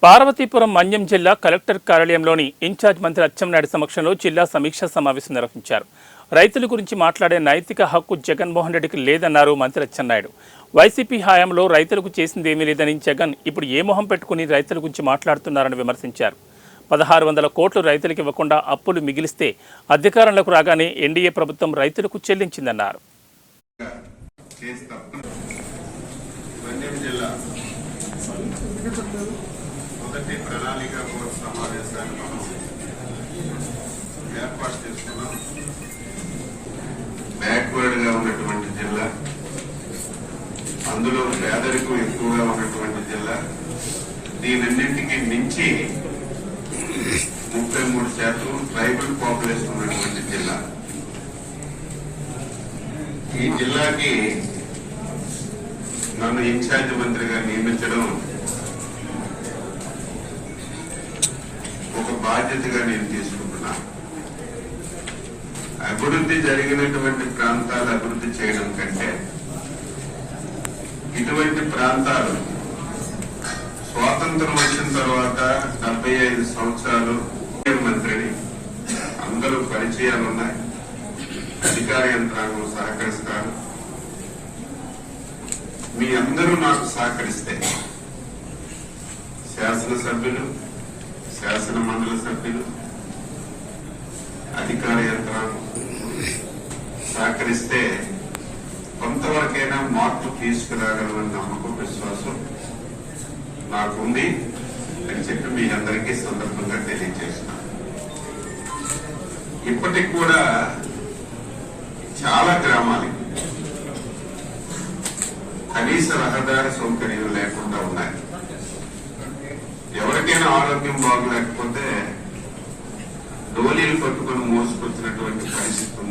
పార్వతీపురం మన్యం జిల్లా collector కార్యాలయంలోని incharge మంత్రి అచ్చెన్నాయుడు సమక్షంలో జిల్లా సమీక్షా సమావేశం నిర్వహించారు. రైతుల గురించి మాట్లాడే నైతిక హక్కు జగన్మోహన్ రెడ్డికి లేదన్నారు మంత్రి అచ్చెన్నాయుడు. వైసీపీ హయాంలో రైతులకు చేసిందేమీ లేదని జగన్ ఇప్పుడు ఏ మొహం పెట్టుకుని రైతుల గురించి మాట్లాడుతున్నారని విమర్శించారు. 1600 కోట్లు రైతులకు ఇవ్వకుండా అప్పులు మిగిలిస్తే అధికారంలోకి రాగానే ఎన్డీఏ ప్రభుత్వం రైతులకు చెల్లించిందన్నారు. మొదటి ప్రణాళిక బోర్డు సమావేశాన్ని మనం ఏర్పాటు చేసుకున్నాం. బ్యాక్వర్డ్ గా ఉన్నటువంటి జిల్లా, అందులో పేదరికం ఎక్కువగా ఉన్నటువంటి జిల్లా, దీనన్నింటికి మించి 33% ట్రైబల్ పాపులేషన్ ఉన్నటువంటి జిల్లా. ఈ జిల్లాకి నన్ను ఇన్ఛార్జ్ మంత్రిగా నియమించడం ఒక బాధ్యతగా నేను తీసుకుంటున్నా. అభివృద్ధి జరిగినటువంటి ప్రాంతాలు అభివృద్ధి చేయడం కంటే ఇటువంటి ప్రాంతాలు స్వాతంత్రం వచ్చిన తర్వాత 75 సంవత్సరాలు మంత్రిని, అందరూ పరిచయాలున్నాయి, అధికార యంత్రాంగం సహకరిస్తారు. మీ అందరూ నాకు సహకరిస్తే శాసనసభ్యులు, శాసన మండలి సభ్యులు, అధికార యంత్రాంగం సహకరిస్తే కొంతవరకైనా మార్పు తీసుకురాగలమని నమ్మకం, విశ్వాసం నాకుంది అని చెప్పి మీ అందరికీ సందర్భంగా తెలియజేస్తున్నాను. ఇప్పటికి కూడా చాలా గ్రామాలకి కనీస రహదారి సౌకర్యం లేకుండా ఉన్నాయి. ఎవరికైనా ఆరోగ్యం బాగోలేకపోతే డోలీలు పట్టుకుని మోసుకొచ్చినటువంటి పరిస్థితి ఉంది.